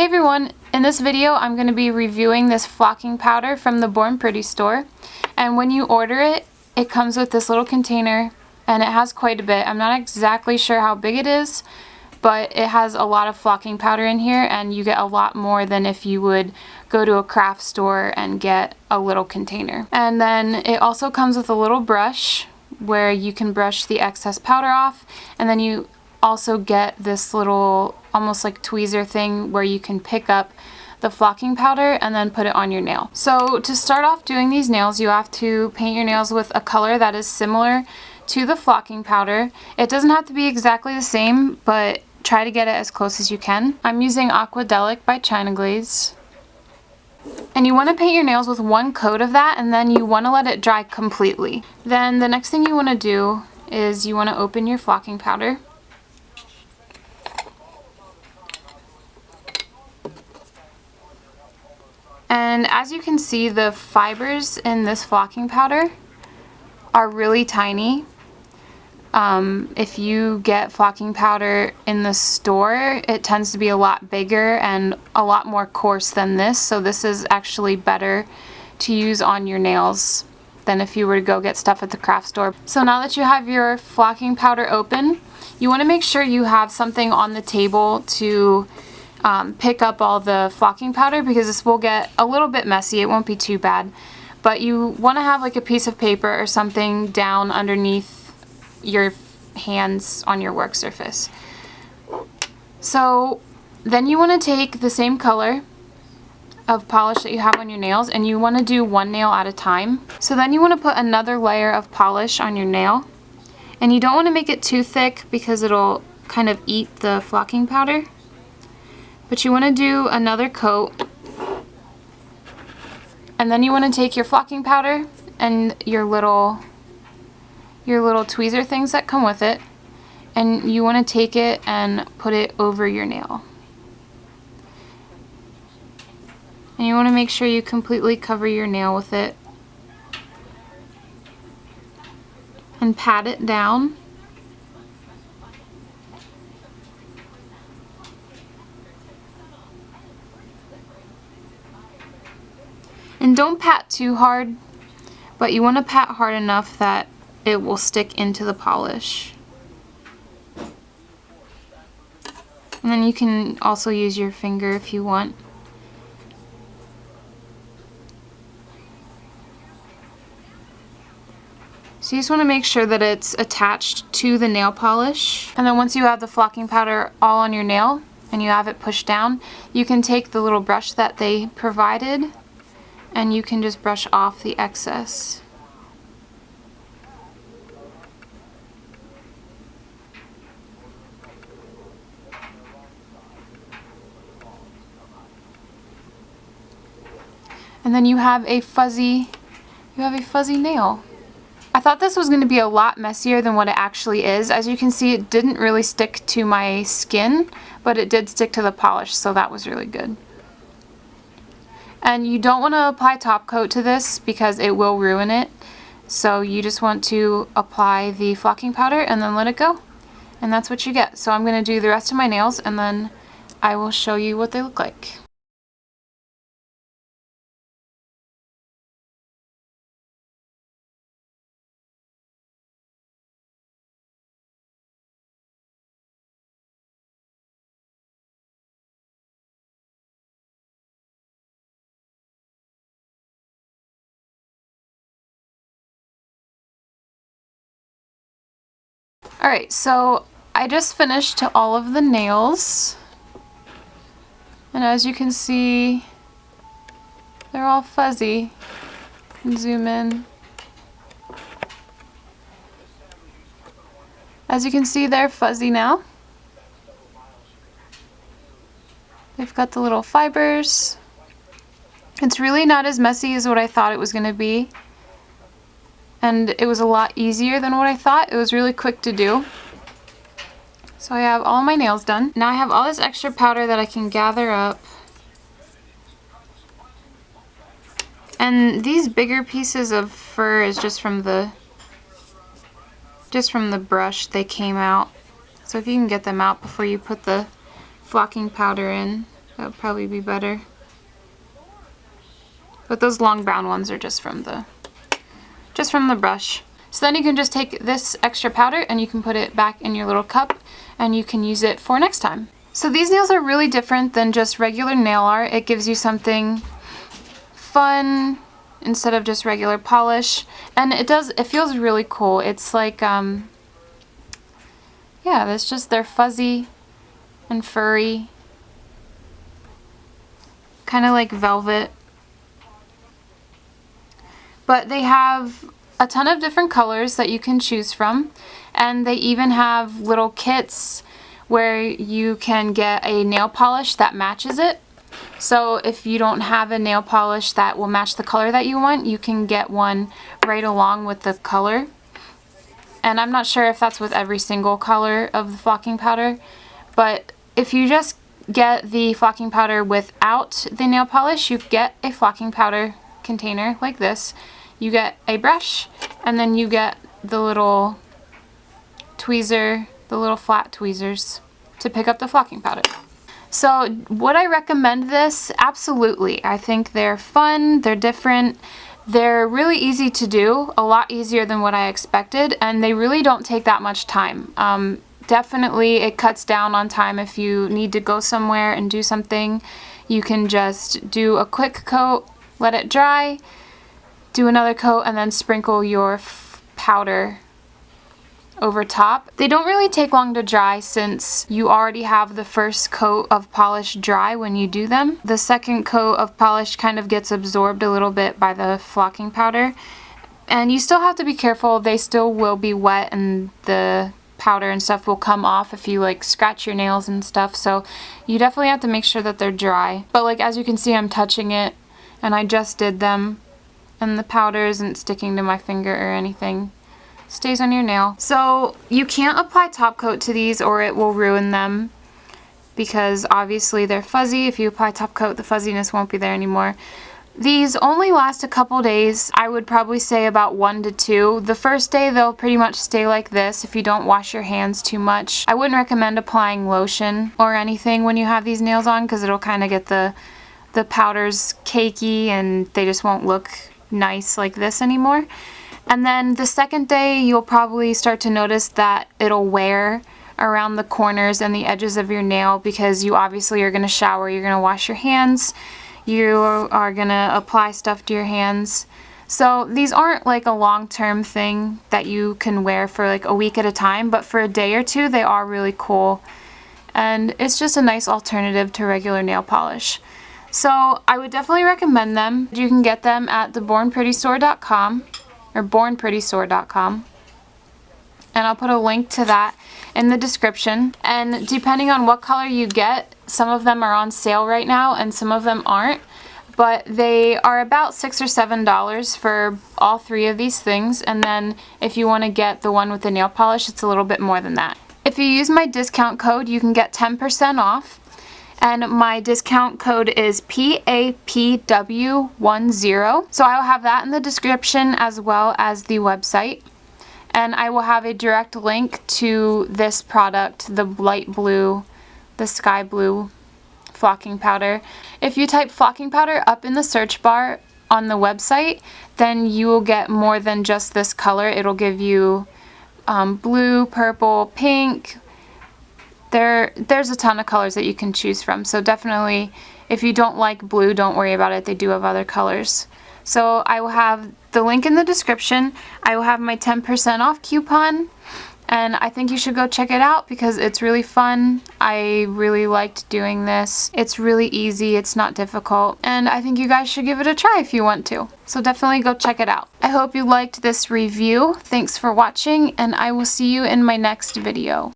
Hey everyone, in this video I'm going to be reviewing this flocking powder from the Born Pretty store, and when you order it, it comes with this little container and it has quite a bit. I'm not exactly sure how big it is, but it has a lot of flocking powder in here and you get a lot more than if you would go to a craft store and get a little container. And then it also comes with a little brush where you can brush the excess powder off, and then you also get this little almost like tweezer thing where you can pick up the flocking powder and then put it on your nail. So to start off doing these nails, you have to paint your nails with a color that is similar to the flocking powder. It doesn't have to be exactly the same, but try to get it as close as you can. I'm using Aquadelic by China Glaze. And you want to paint your nails with one coat of that, and then you want to let it dry completely. Then the next thing you want to do is you want to open your flocking powder. And as you can see, the fibers in this flocking powder are really tiny. If you get flocking powder in the store, it tends to be a lot bigger and a lot more coarse than this, so this is actually better to use on your nails than if you were to go get stuff at the craft store. So now that you have your flocking powder open, you want to make sure you have something on the table to pick up all the flocking powder, because this will get a little bit messy. It won't be too bad, but you want to have like a piece of paper or something down underneath your hands on your work surface. So then you want to take the same color of polish that you have on your nails, and you want to do one nail at a time. So then you want to put another layer of polish on your nail, and you don't want to make it too thick because it'll kind of eat the flocking powder. But you want to do another coat, and then you want to take your flocking powder and your little tweezer things that come with it, and you want to take it and put it over your nail. And you want to make sure you completely cover your nail with it and pat it down. And don't pat too hard, but you want to pat hard enough that it will stick into the polish. And then you can also use your finger if you want. So you just want to make sure that it's attached to the nail polish. And then once you have the flocking powder all on your nail and you have it pushed down, you can take the little brush that they provided and you can just brush off the excess. And then you have a fuzzy nail. I thought this was going to be a lot messier than what it actually is. As you can see, it didn't really stick to my skin, but it did stick to the polish, so that was really good. And you don't want to apply top coat to this because it will ruin it. So you just want to apply the flocking powder and then let it go. And that's what you get. So I'm going to do the rest of my nails and then I will show you what they look like. Alright, so I just finished all of the nails, and as you can see, they're all fuzzy. Zoom in. As you can see, they're fuzzy now. They've got the little fibers. It's really not as messy as what I thought it was going to be. And it was a lot easier than what I thought. It was really quick to do. So I have all my nails done. Now I have all this extra powder that I can gather up. And these bigger pieces of fur is just from the brush they came out. So if you can get them out before you put the flocking powder in, That would probably be better. But those long brown ones are just from the brush. So then you can just take this extra powder and you can put it back in your little cup and you can use it for next time. So these nails are really different than just regular nail art. It gives you something fun instead of just regular polish. And it feels really cool. It's like, yeah, they're fuzzy and furry. Kind of like velvet. But they have a ton of different colors that you can choose from, and they even have little kits where you can get a nail polish that matches it. So if you don't have a nail polish that will match the color that you want, you can get one right along with the color. And I'm not sure if that's with every single color of the flocking powder, but if you just get the flocking powder without the nail polish, you get a flocking powder container like this. You get a brush, and then you get the little tweezer, the little flat tweezers to pick up the flocking powder. So would I recommend this? Absolutely. I think they're fun, they're different, they're really easy to do, a lot easier than what I expected, and they really don't take that much time. Definitely it cuts down on time if you need to go somewhere and do something. You can just do a quick coat, let it dry, do another coat, and then sprinkle your powder over top. They don't really take long to dry since you already have the first coat of polish dry when you do them. The second coat of polish kind of gets absorbed a little bit by the flocking powder. And you still have to be careful. They still will be wet and the powder and stuff will come off if you like scratch your nails and stuff. So you definitely have to make sure that they're dry. But like as you can see, I'm touching it and I just did them. And the powder isn't sticking to my finger or anything. It stays on your nail. So you can't apply top coat to these or it will ruin them because obviously they're fuzzy. If you apply top coat, the fuzziness won't be there anymore. These only last a couple days. I would probably say about 1 to 2. The first day they'll pretty much stay like this if you don't wash your hands too much. I wouldn't recommend applying lotion or anything when you have these nails on because it'll kind of get the powders cakey and they just won't look nice like this anymore. And then the second day you'll probably start to notice that it'll wear around the corners and the edges of your nail because you obviously are going to shower, you're going to wash your hands, you are going to apply stuff to your hands. So these aren't like a long-term thing that you can wear for like a week at a time, but for a day or two they are really cool. And it's just a nice alternative to regular nail polish. So I would definitely recommend them. You can get them at thebornprettystore.com or bornprettystore.com. And I'll put a link to that in the description. And depending on what color you get, some of them are on sale right now and some of them aren't. But they are about $6 or $7 for all 3 of these things. And then if you want to get the one with the nail polish, it's a little bit more than that. If you use my discount code, you can get 10% off. And my discount code is PAPW10. So I will have that in the description as well as the website. And I will have a direct link to this product, the light blue, the sky blue flocking powder. If you type flocking powder up in the search bar on the website, then you will get more than just this color. It'll give you blue, purple, pink. There's a ton of colors that you can choose from, so definitely if you don't like blue, don't worry about it. They do have other colors. So I will have the link in the description. I will have my 10% off coupon, and I think you should go check it out because it's really fun. I really liked doing this. It's really easy, it's not difficult, and I think you guys should give it a try if you want to. So definitely go check it out. I hope you liked this review. Thanks for watching, and I will see you in my next video.